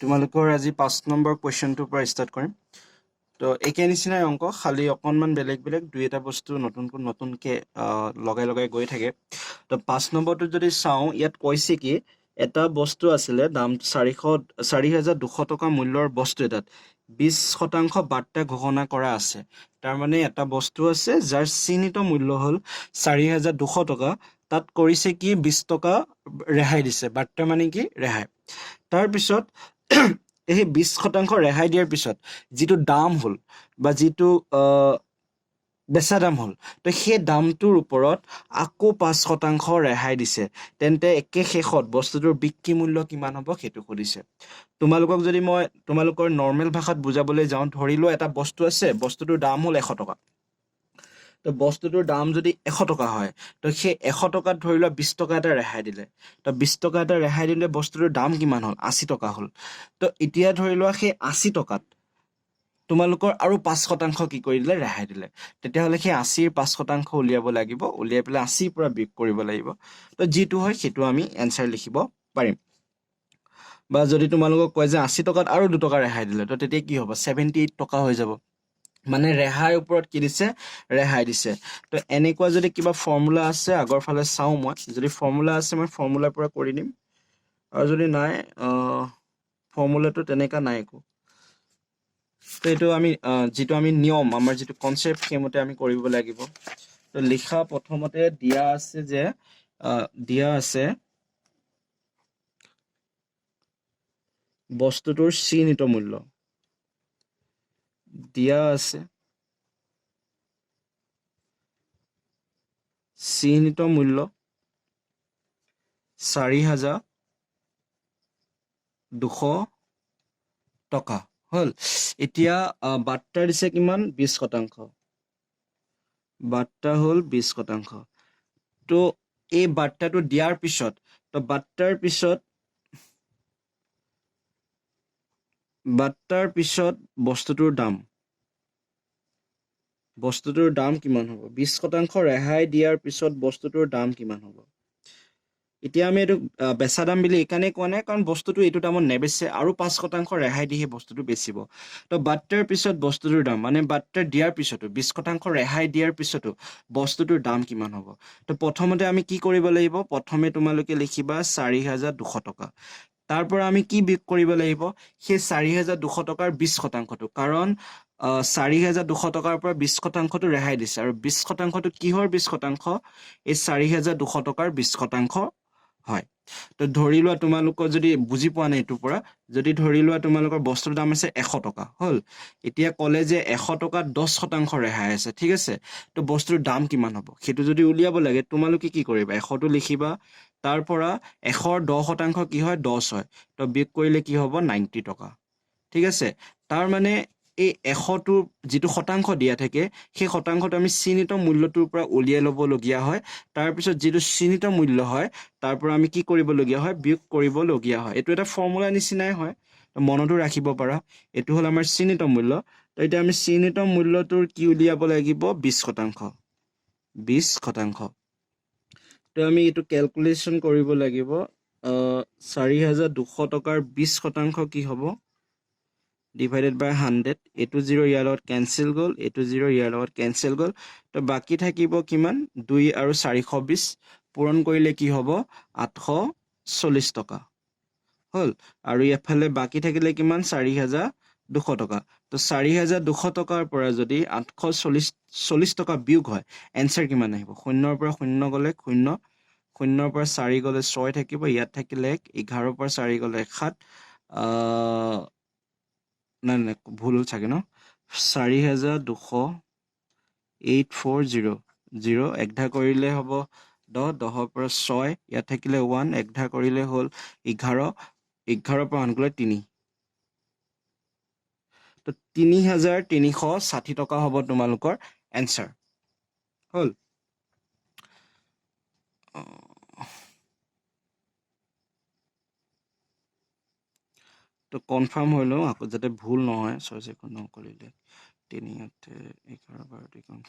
তোমালোকৰ আজি 5 নম্বৰ কুৱেশ্যনটোৰ পৰা ষ্টাৰ্ট কৰিম। তো একে নিচিনাই অংক, খালি অকণমান বেলেগ বেলেগ দুই এটা বস্তু নতুনকৈ লগাই লগাই গৈ থাকে। তো 5 নম্বৰটো যদি চাওঁ, ইয়াত কৈছে কি এটা বস্তু আছিলে দাম 4,200 টকা মূল্যৰ বস্তু এটাত 20% বাৰ্তা ঘোষণা কৰা আছে। তাৰমানে এটা বস্তু আছে যাৰ চিহ্নিত মূল্য হ'ল 4,200 টকা, তাত কৰিছে কি 20 টকা ৰেহাই দিছে। বাৰ্তা মানে কি ৰেহাই। তাৰপিছত এই 20% ৰেহাই দিয়াৰ পিছত যিটো দাম হ'ল বা যিটো বেচা দাম হ'ল, তো সেই দামটোৰ ওপৰত আকৌ 5% ৰেহাই দিছে, তেন্তে একে শেষত বস্তুটোৰ বিক্ৰী মূল্য কিমান হ'ব সেইটো সুধিছে। তোমালোকক যদি মই তোমালোকৰ নৰ্মেল ভাষাত বুজাবলৈ যাওঁ, ধৰি লোৱা এটা বস্তু আছে, বস্তুটোৰ দাম হ'ল 100 টকা। তো বস্তুটোৰ দাম যদি 100 টকা হয়, তো সেই 100 টকাত ধৰি লোৱা 20 টকা এটা ৰেহাই দিলে। তো 20 টকা এটা ৰেহাই দিলে বস্তুটোৰ দাম কিমান হ'ল? 80 টকা হ'ল। তো এতিয়া ধৰি লোৱা সেই 80 টকাত তোমালোকৰ আৰু 5% কি কৰি দিলে? ৰেহাই দিলে। তেতিয়াহ'লে সেই 80ৰ 5% উলিয়াব লাগিব, উলিয়াই পেলাই 80ৰ পৰা বিয়োগ কৰিব লাগিব। তো যিটো হয় সেইটো আমি এনচাৰ লিখিব পাৰিম। বা যদি তোমালোকক কয় যে 80 টকাত আৰু 2 টকা ৰেহাই দিলে, তো তেতিয়া কি হ'ব? 78 টকা হৈ যাব। মানে ৰেহাইৰ ওপৰত কি দিছে? ৰেহাই দিছে। তো এনেকুৱা যদি কিবা ফৰ্মুলা আছে, আগৰ ফালে চাওঁ মই। যদি ফৰ্মুলা আছে মই ফৰ্মুলাৰ পৰা কৰি দিম, আৰু যদি নাই ফৰ্মুলাটো তেনেকুৱা নাই একো। তো এইটো আমি যিটো আমি নিয়ম, আমাৰ যিটো কনচেপ্ট, সেইমতে আমি কৰিব লাগিব। তো লিখা প্ৰথমতে দিয়া আছে যে বস্তুটোৰ চিহ্নিত মূল্য দিয়া আছে, চিহ্নিত মূল্য 4,200 টকা হ'ল। এতিয়া বাৰ্তা দিছে কিমান? 20%। বাৰ্তা হ'ল 20%। তো এই বাৰ্তাটো দিয়াৰ পিছত, তো বাৰ্তাৰ পিছত বস্তুটোৰ দাম কিমান হ'ব? 20% ৰেহাই দিয়াৰ পিছত বস্তুটোৰ দাম কিমান হ'ব? এতিয়া আমি এইটো বেচা দাম বুলি এইকাৰণে কোৱা নাই, কাৰণ বস্তুটো এইটো দামত নেবেচে, আৰু 5% ৰেহাই দি সেই বস্তুটো বেচিব। তো বাৰ্তাৰ পিছত বস্তুটোৰ দাম, মানে বাৰ্তা দিয়াৰ পিছতো 20% ৰেহাই দিয়াৰ পিছতো বস্তুটোৰ দাম কিমান হ'ব? তো প্ৰথমতে আমি কি কৰিব লাগিব? প্ৰথমে তোমালোকে লিখিবা 4,200 টকা। তাৰ পৰা আমি কি বিয়োগ কৰিব লাগিব? সেই 4,200 টকাৰ 20%টো, কাৰণ 4,200 টকাৰ পৰা 20%টো ৰেহাই দিছে, আৰু 20%টো কিহৰ 20%? এই 4,200 টকাৰ 20% হয়। তো ধৰি লোৱা তোমালোকৰ যদি বুজি পোৱা নাই এইটোৰ পৰা, যদি ধৰি লোৱা তোমালোকৰ বস্তুৰ দাম আছে 100 টকা হ'ল। এতিয়া ক'লে যে 100 টকাত 10% ৰেহাই আছে, ঠিক আছে। তো বস্তুৰ দাম কিমান হ'ব সেইটো যদি উলিয়াব লাগে, তোমালোকে কি কৰিবা? 100টো লিখিবা, তাৰ পৰা 100ৰ 10% কি হয়? 10 হয়। তো বিয়োগ কৰিলে কি হ'ব? 90 টকা, ঠিক আছে। তাৰ মানে এই 100টোৰ যিটো শতাংশ দিয়া থাকে, সেই শতাংশটো আমি চিহ্নিত মূল্যটোৰ পৰা উলিয়াই ল'বলগীয়া হয়। তাৰপিছত যিটো চিহ্নিত মূল্য হয়, তাৰ পৰা আমি কি কৰিবলগীয়া হয়? বিয়োগ কৰিবলগীয়া হয়। এইটো এটা ফৰ্মুলা নিচিনাই হয়, মনতো ৰাখিব পাৰা। এইটো হ'ল আমাৰ চিহ্নিত মূল্য। তো এতিয়া আমি চিহ্নিত মূল্যটোৰ কি উলিয়াব লাগিব? 20%। 20%। তো আমি এইটো কেলকুলেশ্যন কৰিব লাগিব। 4,200 টকাৰ 20% কি হ'ব? ডিভাইডেড বাই 100। এইটো 0 ইয়াৰ লগত কেঞ্চেল গ'ল, এইটো 0 ইয়াৰ লগত কেঞ্চেল গ'ল। তো বাকী থাকিব কিমান? 2 আৰু 420 পূৰণ কৰিলে কি হ'ব? 840 টকা হ'ল। আৰু এফালে বাকী থাকিলে কিমান? 4,200 টকা। তো 4,200 টকাৰ পৰা যদি 840 টকা বিয়োগ হয়, এনচাৰ কিমান আহিব? 0ৰ পৰা 0 গ'লে 0, 0ৰ পৰা 4 গ'লে 6 থাকিব, ইয়াত থাকিলে 1, 11ৰ পৰা 4 গ'লে 7, নাই ভুল হ'ল চাগে ন? 4,200, 840, 0 একধা কৰিলে হ'ব 10, 10ৰ পৰা 6, ইয়াত থাকিলে 1, একধা কৰিলে হ'ল 11, 11ৰ পৰা 1 গ'লে 3। তো 3,360 টকা হ'ব তোমালোকৰ এনচাৰ হ'ল। তো কনফাৰ্ম হৈ লওঁ আকৌ, যাতে ভুল নহয়। 6 ছেকেণ্ড নকৰিলে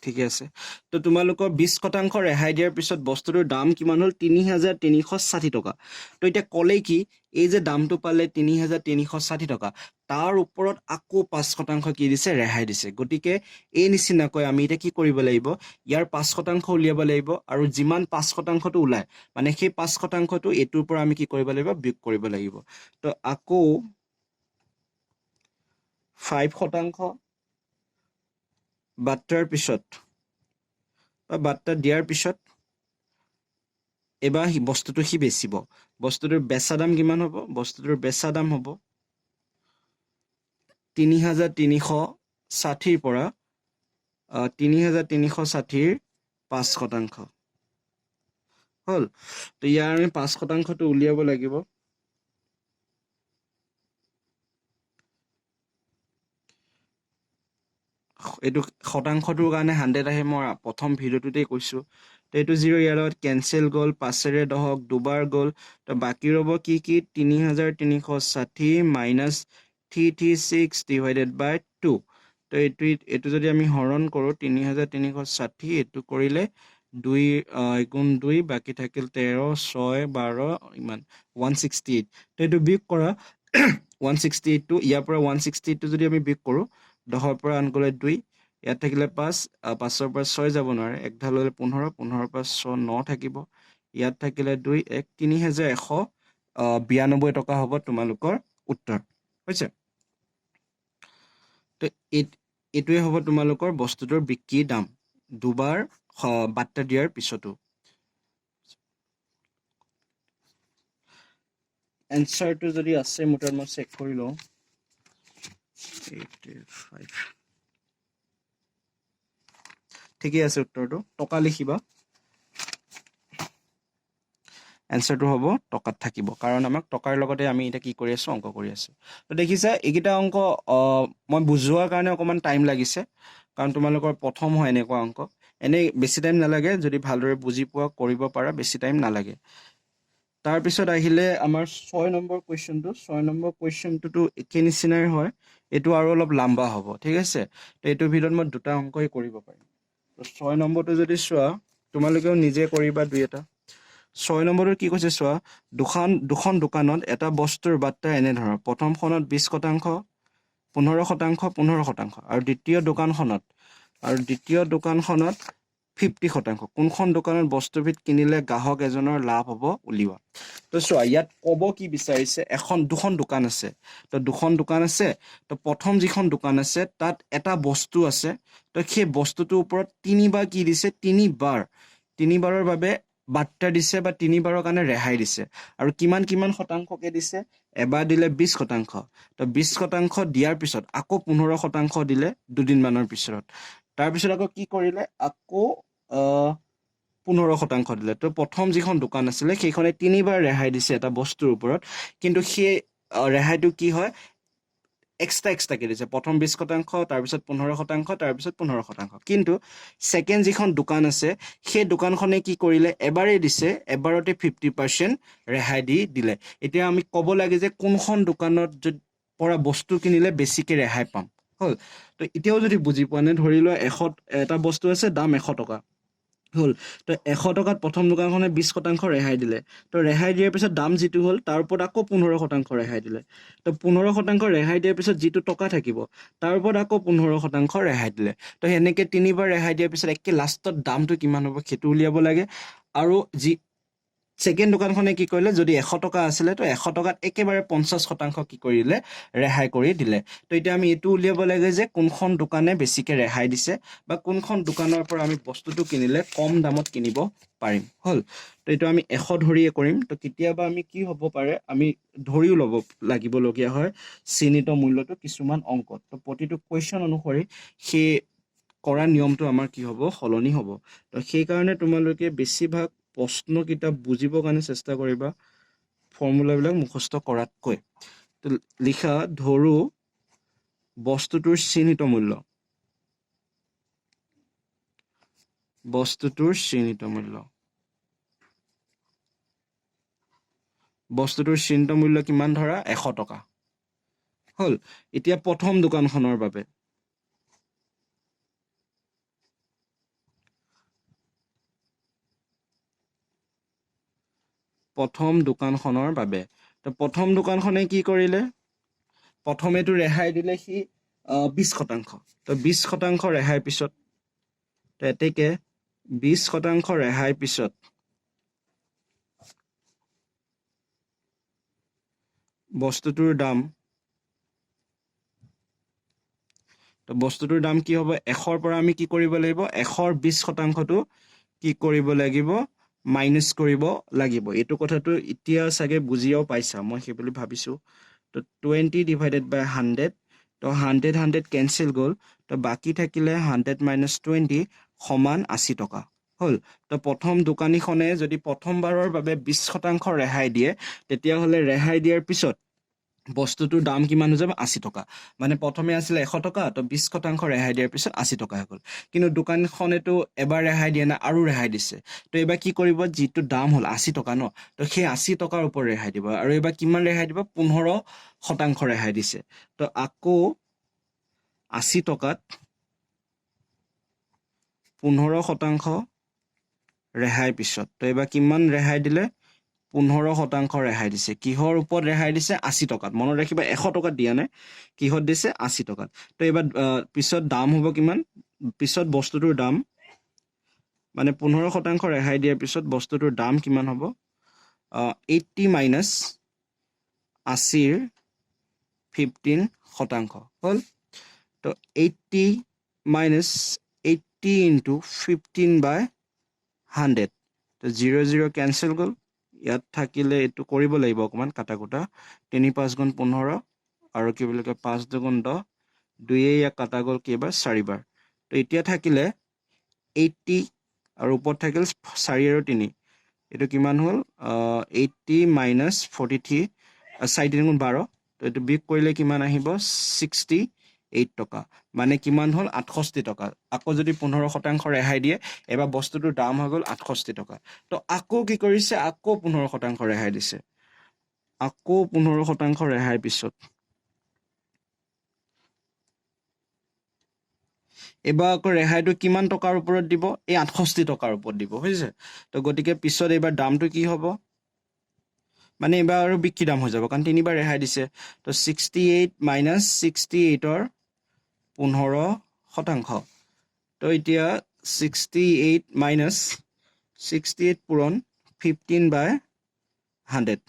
ঠিকে আছে তো তোমালোকৰ 20% ৰেহাই দিয়াৰ পিছত বস্তুটোৰ দাম কিমান হ'ল 3360 টকা তো এতিয়া ক'লে কি এই যে দামটো পালে 3360 টকা তাৰ ওপৰত আকৌ 5% কি দিছে ৰেহাই দিছে গতিকে এই নিচিনাকৈ আমি এতিয়া কি কৰিব লাগিব ইয়াৰ 5% উলিয়াব লাগিব আৰু যিমান 5%টো ওলায় মানে সেই 5%টো এটোৰ পৰা আমি কি কৰিব লাগিব বিয়োগ কৰিব লাগিব তো আকৌ 5% বাট্টাৰ পিছত বা বাট্টা দিয়াৰ পিছত এবাৰ বস্তুটো সি বেচিব বস্তুটোৰ বেচা দাম কিমান হ'ব বস্তুটোৰ বেচা দাম হ'ব 3360 পৰা 3360 5% হ'ল তো ইয়াৰ আমি 5%টো উলিয়াব লাগিব এইটো শতাংশটোৰ কাৰণে 100 আহে মই প্ৰথম ভিডিঅ'টোতেই কৈছো তো এইটো 0 ইয়াৰ লগত কেনসেল গ'ল 5ৰে 10 দুবাৰ গ'ল তো বাকি ৰ'ব কি কি 3360 মাইনাস 336 ডিভাইডেড বাই 2 তো এইটো যদি আমি হৰণ কৰো 3360 এইটো কৰিলে 2 গুণ 2 বাকি থাকিল 13 6 12 ইমান 168 তো এইটো বিয়োগ কৰা 168 টো ইয়াৰ পৰা 168 টো যদি আমি বিয়োগ কৰো 10 পৰা আন গলে 2 ইয়াত থাকিলে 5 5ৰ পৰা 6 যাব নোৱাৰে এক ঢাল হলে 15 15ৰ পৰা 6 9 থাকিব ইয়াত থাকিলে 2 1 3192 টকা হ'ব তোমালোকৰ উত্তৰ হৈছে তো এটোৱে হ'ব তোমালোকৰ বস্তুটোৰ বিক্ৰী দাম দুবাৰ বাট্টা দিয়াৰ পিছতো এনসাৰটো যদি আছে মুটাৰ মই চেক কৰি লওঁ 85 ঠিকই আছে উত্তৰটো টকা লিখিবা এনসাৰটো হ'ব টকাত থাকিব কাৰণ আমাক টকাৰ লগতে আমি এটা কি কৰি আছো অংক কৰি আছো তো দেখিছা এইকিটা অংক মই বুজোৱাৰ কাৰণে অকমান টাইম লাগিছে কাৰণ তোমালোকৰ প্ৰথম হয় এনেকুৱা অংক এনে বেছি টাইম নালাগে যদি ভালদৰে বুজি পোৱা কৰিব পাৰা বেছি টাইম নালাগে তাৰ পিছত আহিলে আমাৰ 6 নম্বৰ কোৱেশ্চনটো 6 নম্বৰ কোৱেশ্চনটো একে নিচিনাই হয় এটো আৰু অলপ লম্বা হ'ব ঠিক আছে তো এটো ভিডিঅত মই দুটা অংকই কৰিব পাৰিম তো 6 নম্বৰটো যদি চোৱা তোমালোকেও নিজে কৰিবা দুই এটা 6 নম্বৰৰ কি কৈছে চোৱা দুখন দোকানত এটা বস্তুৰ বাট্টা এনে ধৰণৰ প্ৰথমখনত 20% 15% 15% আৰু দ্বিতীয় দোকানখনত 50% কোনখন দোকানত বস্তুবিধ কিনিলে গ্ৰাহক এজনৰ লাভ হ'ব উলিওৱা তো চোৱা ইয়াত ক'ব কি বিচাৰিছে দুখন দোকান আছে তো দুখন দোকান আছে তো প্ৰথম যিখন দোকান আছে তাত এটা বস্তু আছে তো সেই বস্তুটোৰ ওপৰত তিনিবাৰ কি দিছে তিনিবাৰৰ বাবে বাট্টা দিছে বা তিনিবাৰৰ কাৰণে ৰেহাই দিছে আৰু কিমান শতাংশকে দিছে এবাৰ দিলে 20% তো 20% দিয়াৰ পিছত আকৌ 15% দিলে দুদিনমানৰ পিছত তাৰ পিছত আকৌ কি কৰিলে আকৌ 15% দিলে তো প্ৰথম যিখন দোকান আছিলে সেইখনে তিনিবাৰ ৰেহাই দিছে এটা বস্তুৰ ওপৰত কিন্তু সেই ৰেহাইটো কি হয় এক্সট্ৰাকে দিছে প্ৰথম 20% তাৰ পিছত 15% তাৰ পিছত 15% কিন্তু সেকেন্ড যিখন দোকান আছে সেই দোকানখনে কি কৰিলে এবাৰে দিছে এবাৰতে 50% ৰেহাই দিলে এতিয়া আমি ক'ব লাগে যে কোনখন দোকানত পৰা বস্তু কিনিলে বেছিকে ৰেহাই পাম হল তো এতিয়াও যদি বুজি পোৱা নাই ধৰি লোৱা 100 এটা বস্তু আছে দাম 100 টকা হল তো 100 টকাত প্ৰথম দোকানখনে 20% ৰেহাই দিলে তো ৰেহাই দিয়াৰ পিছত দাম যেটো হল তাৰ ওপৰত আকৌ 15% ৰেহাই দিলে তো 15% ৰেহাই দিয়াৰ পিছত যেটো টকা থাকিব তাৰ ওপৰত আকৌ 15% ৰেহাই দিলে তো এনেকৈ তিনিবাৰ ৰেহাই দিয়াৰ পিছত একে লাষ্টত দামটো কিমান হ'ব সেইটো উলিয়াব লাগে আৰু সেকেন্ড দোকানখনে কি কৰিলে যদি 100 টকা আছিল তো 100 টকাত একেবাৰে 50% কি কৰিলে ৰেহাই কৰি দিলে তো এতিয়া আমি এটো উলিয়াব লাগে যে কোনখন দোকানে বেছিকে ৰেহাই দিছে বা কোনখন দোকানৰ পৰা আমি বস্তুটো কিনিলে কম দামত কিনিব পাৰিম হল তো এটো আমি 100 ধৰিয়ে কৰিম তো কেতিয়াবা আমি কি হ'ব পাৰে আমি ধৰিও লব লাগিব লগিয়া হয় চিহ্নিত মূল্যটো কিছুমান অংকত তো প্ৰতিটো কোৱেশ্চন অনুসৰি সেই কৰা নিয়মটো আমাৰ কি হ'ব সলনি হ'ব তো সেই কাৰণে তোমালোকে বেছিভাগ প্ৰশ্ন কিতাপ বুজিবৰ কাৰণে চেষ্টা কৰিবা ফৰ্মুলাবিলাক মুখস্থ কৰাতকৈ তো লিখা ধৰো বস্তুটোৰ চিহ্নিত মূল্য বস্তুটোৰ চিহ্নিত মূল্য কিমান ধৰা 100 টকা হল এতিয়া প্ৰথম দোকানখনৰ বাবে প্ৰথম দোকানখনৰ বাবে তো প্ৰথম দোকানখনে কি কৰিলে প্ৰথমেটো ৰেহাই দিলে সি 20% তো 20% ৰেহাই পিছত তো এতেকে 20% ৰেহাই পিছত বস্তুটোৰ দাম তো বস্তুটোৰ দাম কি হ'ব 100ৰ পৰা আমি কি কৰিব লাগিব 100ৰ 20%টো কি কৰিব লাগিব মাইনাস কৰিব লাগিব এটো কথাটো এতিয়া সাগে বুজিয়াও পাইছা মই সেই বুলি ভাবিছো তো 20 divided by 100 তো 100 cancel গল তো বাকি থাকিলে 100 minus 20 সমান 80 টকা হল তো প্ৰথম দোকানীখনে যদি প্ৰথমবাৰৰ বাবে 20% ৰেহাই দিয়ে তেতিয়া হলে ৰেহাই দিয়াৰ পিছত বস্তুটোৰ দাম কিমান হৈ যাব 80 টকা মানে প্ৰথমে আছিল 100 টকা তো 20% ৰেহাই দিয়াৰ পিছত 80 টকা হৈ গল কিন্তু দোকানখনেটো এবাৰ ৰেহাই দিয়া না আৰু ৰেহাই দিছে তো এবাৰ কি কৰিব যেটো দাম হল 80 টকা ন তো সেই 80 টকাৰ ওপৰ ৰেহাই দিব আৰু এবাৰ কিমান ৰেহাই দিব 15% ৰেহাই দিছে তো আকৌ 80 টকাত 15% ৰেহাই পিছত তো এবাৰ কিমান ৰেহাই দিলে 15% ৰেহাই দিছে কিহৰ ওপৰত ৰেহাই দিছে 80 টকাত মনত ৰাখিবা 100 টকাত দিয়া নাই কিহত দিছে 80 টকাত তো এবাৰ পিছত দাম হ'ব কিমান পিছত বস্তুটোৰ দাম মানে 15% ৰেহাই দিয়াৰ পিছত বস্তুটোৰ দাম কিমান হ'ব 80 minus 80ৰ 15% হল তো 80 minus 80 into 15 by 100 তো 0 cancel গল ইয়াত থাকিলে এটো কৰিব লাগিব অকমান কাটা কুটা 3 5 গুণ 15 আৰু কি বুলি কয় 5 2 গুণ 10 দুইয়ে ইয়াক কাটা গল কেবাৰ 4 বাৰ তো এতিয়া থাকিলে 80 আৰু ওপৰত থাকিল 4 আৰু 3 এটো কিমান হল 80 minus 43 4 গুণ 12 তো এটো বিগ কৰিলে কিমান আহিব 68 টকা মানে কিমান হল 68 টকা আকৌ যদি 15% ৰেহাই দিয়ে এবাৰ বস্তুটোৰ দাম হৈ গল 68 টকা তো আকৌ কি কৰিছে আকৌ 15% ৰেহাই দিছে আকৌ 15% ৰেহাই পিছত এবাৰ আকৌ ৰেহাইটো কিমান টকাৰ ওপৰত দিব এই 68 টকাৰ ওপৰত দিব হৈছে তো গতিকে পিছত এবাৰ দামটো কি হ'ব মানে এবাৰ আৰু বিক্ৰী দাম হৈ যাব কাৰণ তিনিবাৰ ৰেহাই দিছে তো 68 minus 68ৰ 15% তো এতিয়া 68 minus 68 পূৰণ 15 by 100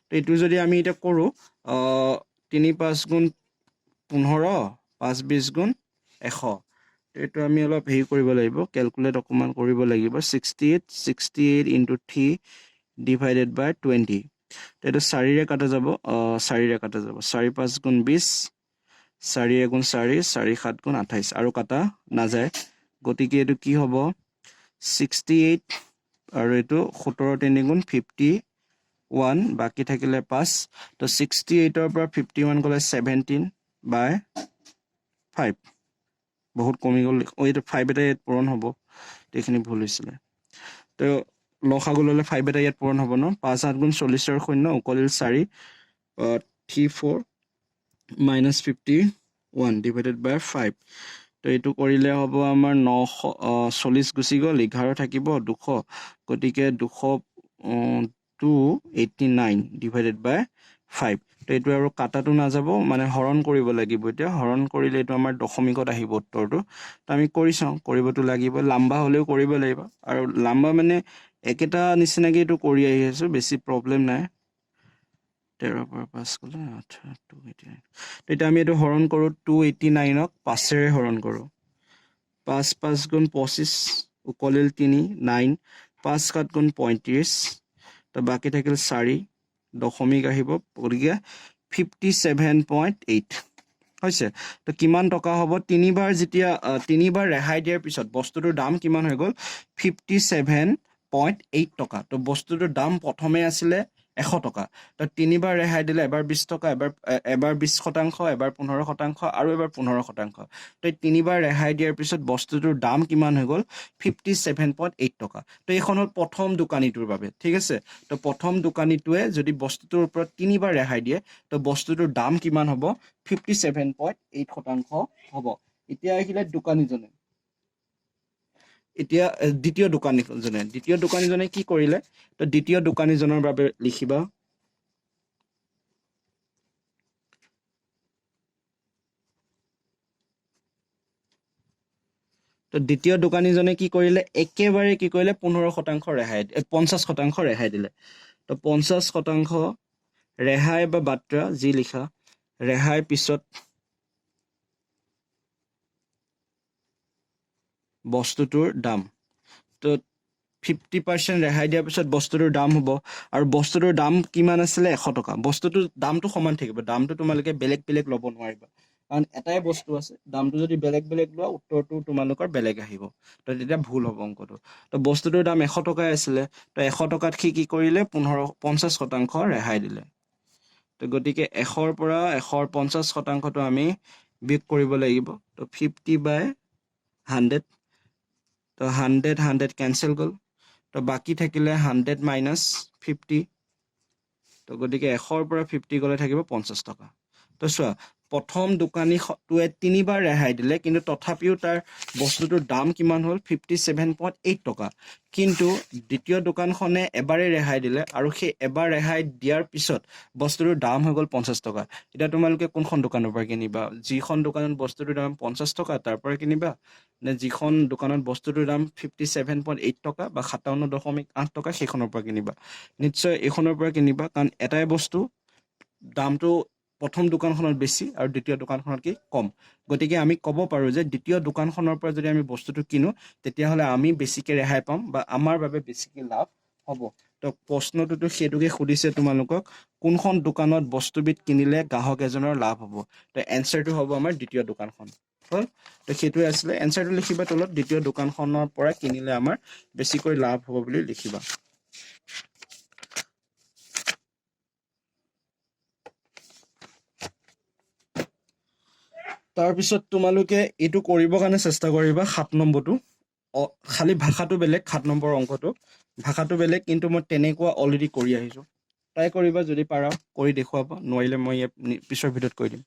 তো এটো যদি আমি এটা কৰো 3 5 গুণ 15 5 20 গুণ 100 এটো আমি অলপ হেৰি কৰিব লাগিব ক্যালকুলেট অকমান কৰিব লাগিব 68 into 3 divided by 20 এটো 4 ৰে কাটা যাব 4 ৰে কাটা যাব 4 5 গুণ 20 4 গুণ 4 4 7 গুণ 28 আৰু কাটা না যায় গতিকে এটো কি হ'ব 68 আৰু এটো 17 3 গুণ 51 বাকি থাকিলে 5 তো 68 ৰ পৰা 51 গলে 17 by 5 বহুত কমি গল এইটো 5 এটা ইয়াত পূৰণ হ'ব এইখিনি ভুল হৈছিল তো লসাগু ললে 5 এটা ইয়াত পূৰণ হ'ব ন 5 7 গুণ 40 ৰ 0 উকলিল 4 34 minus 51 divided by 5 তো এটো কৰিলে হ'ব আমাৰ 940 গুচি গল 11 থাকিব 200 গতিকে 289 divided by 5 তো এটো আৰু কাটাটো না যাব মানে হৰণ কৰিব লাগিব এতিয়া হৰণ কৰিলে এটো আমাৰ দশমিকত আহিব উত্তৰটো তো আমি কৰি চাও কৰিবটো লাগিব লম্বা হলেও কৰিব লাগিব আৰু লম্বা মানে একেটা নিচিনাকে এটো কৰি আহি আছে বেছি প্ৰবলেম নাই 13 পৰা 5 গলে 8 289 তো এটা আমি এটো হৰণ কৰো 289 ক 5 ৰে হৰণ কৰো 5 5 গুণ 25 উকলিল 3 9 5 7 গুণ 35 তো বাকি থাকিল 4 দশমিক আহিব গতিকে 57.8 হৈছে তো কিমান টকা হ'ব তিনিবাৰ যেতিয়া তিনিবাৰ ৰেহাই দিয়াৰ পিছত বস্তুটোৰ দাম কিমান হৈ গল 57.8 টকা তো বস্তুটোৰ দাম প্ৰথমে আছিল 100 টকা তো তিনিবাৰ ৰেহাই দিলে এবাৰ 20 টকা এবাৰ 20% এবাৰ 15% আৰু এবাৰ 15% তো তিনিবাৰ ৰেহাই দিয়াৰ পিছত বস্তুটোৰ দাম কিমান হৈ গল 57.8 টকা তো এইখন হল প্ৰথম দোকানীটোৰ বাবে ঠিক আছে তো প্ৰথম দোকানীটোৱে যদি বস্তুটোৰ ওপৰত তিনিবাৰ ৰেহাই দিয়ে তো বস্তুটোৰ দাম কিমান হ'ব 57.8% হ'ব এতিয়া আহিলে দোকানীজনে এতিয়া দ্বিতীয় দোকানীজনে কি কৰিলে তো দ্বিতীয় দোকানীজনৰ বাবে লিখিবা তো দ্বিতীয় দোকানীজনে কি কৰিলে একেবাৰে কি কৰিলে 15% ৰেহাই 50% ৰেহাই দিলে তো 50% ৰেহাই বা বাত্ৰা যি লিখা ৰেহাই পিছত বস্তুটোৰ দাম তো 50% ৰেহাই দিয়াৰ পিছত বস্তুটোৰ দাম হ'ব আৰু বস্তুটোৰ দাম কিমান আছিলে 100 টকা বস্তুটোৰ দামটো সমান থাকিব দামটো তোমালোকে বেলেগ বেলেগ ল'ব নোৱাৰিবা কাৰণ এটাই বস্তু আছে দামটো যদি বেলেগ বেলেগ লোৱা উত্তৰটো তোমালোকৰ বেলেগ আহিব তো তেতিয়া ভুল হ'ব অংকটো তো বস্তুটোৰ দাম 100 টকাই আছিলে তো 100 টকাত কি কৰিলে 50% ৰেহাই দিলে তো গতিকে 100ৰ পৰা 100ৰ 50%টো আমি বিয়োগ কৰিব লাগিব তো 50/100 তো 100 কেনচেল গ'ল তো বাকি থাকিলে 100 মাইনাছ 50 তো গতিকে 100ৰ পৰা 50 গ'লে থাকিব 50 টকা তো চোৱা প্ৰথম দোকানীটোৱে 3বাৰ ৰেহাই দিলে কিন্তু তথাপিও তাৰ বস্তুটোৰ দাম কিমান হ'ল 57.8 টকা কিন্তু দ্বিতীয় দোকানখনে এবাৰে ৰেহাই দিলে আৰু সেই এবাৰ ৰেহাই দিয়াৰ পিছত বস্তুটোৰ দাম হৈ গ'ল 50 টকা এতিয়া তোমালোকে কোনখন দোকানৰ পৰা কিনিবা যিখন দোকানত বস্তুটোৰ দাম 50 টকা তাৰ পৰা কিনিবা নে যিখন দোকানত বস্তুটোৰ দাম 57.8 টকা বা 57.8 টকা সেইখনৰ পৰা কিনিবা নিশ্চয় এইখনৰ পৰা কিনিবা কাৰণ এটাই বস্তু দামটো প্ৰথম দোকানখনত বেছি আৰু দ্বিতীয় দোকানখনত কি কম গতিকে আমি ক'ব পাৰো যে দ্বিতীয় দোকানখনৰ পৰা যদি আমি বস্তুটো কিনো তেতিয়াহ'লে আমি বেছিকে ৰেহাই পাম বা আমাৰ বাবে বেছিকে লাভ হ'ব তো প্ৰশ্নটোতো সেইটোকে সুধিছে তোমালোকক কোনখন দোকানত বস্তুবিধ কিনিলে গ্ৰাহক এজনৰ লাভ হ'ব তো এনসাৰটো হ'ব আমাৰ দ্বিতীয় দোকানখন হ'ল তো সেইটোৱে আছিলে এনসাৰটো লিখিবা তলত দ্বিতীয় দোকানখনৰ পৰা কিনিলে আমাৰ বেছিকৈ লাভ হ'ব বুলি লিখিবা তাৰপিছত তোমালোকে এইটো কৰিবৰ কাৰণে চেষ্টা কৰিবা 7 নম্বৰটো খালি ভাষাটো বেলেগ 7 নম্বৰ অংকটো ভাষাটো বেলেগ কিন্তু মই তেনেকুৱা অলৰেডি কৰি আহিছো ট্ৰাই কৰিবা যদি পাৰা কৰি দেখুৱাবা নোৱাৰিলে মই পিছৰ ভিডিঅ'ত কৈ দিম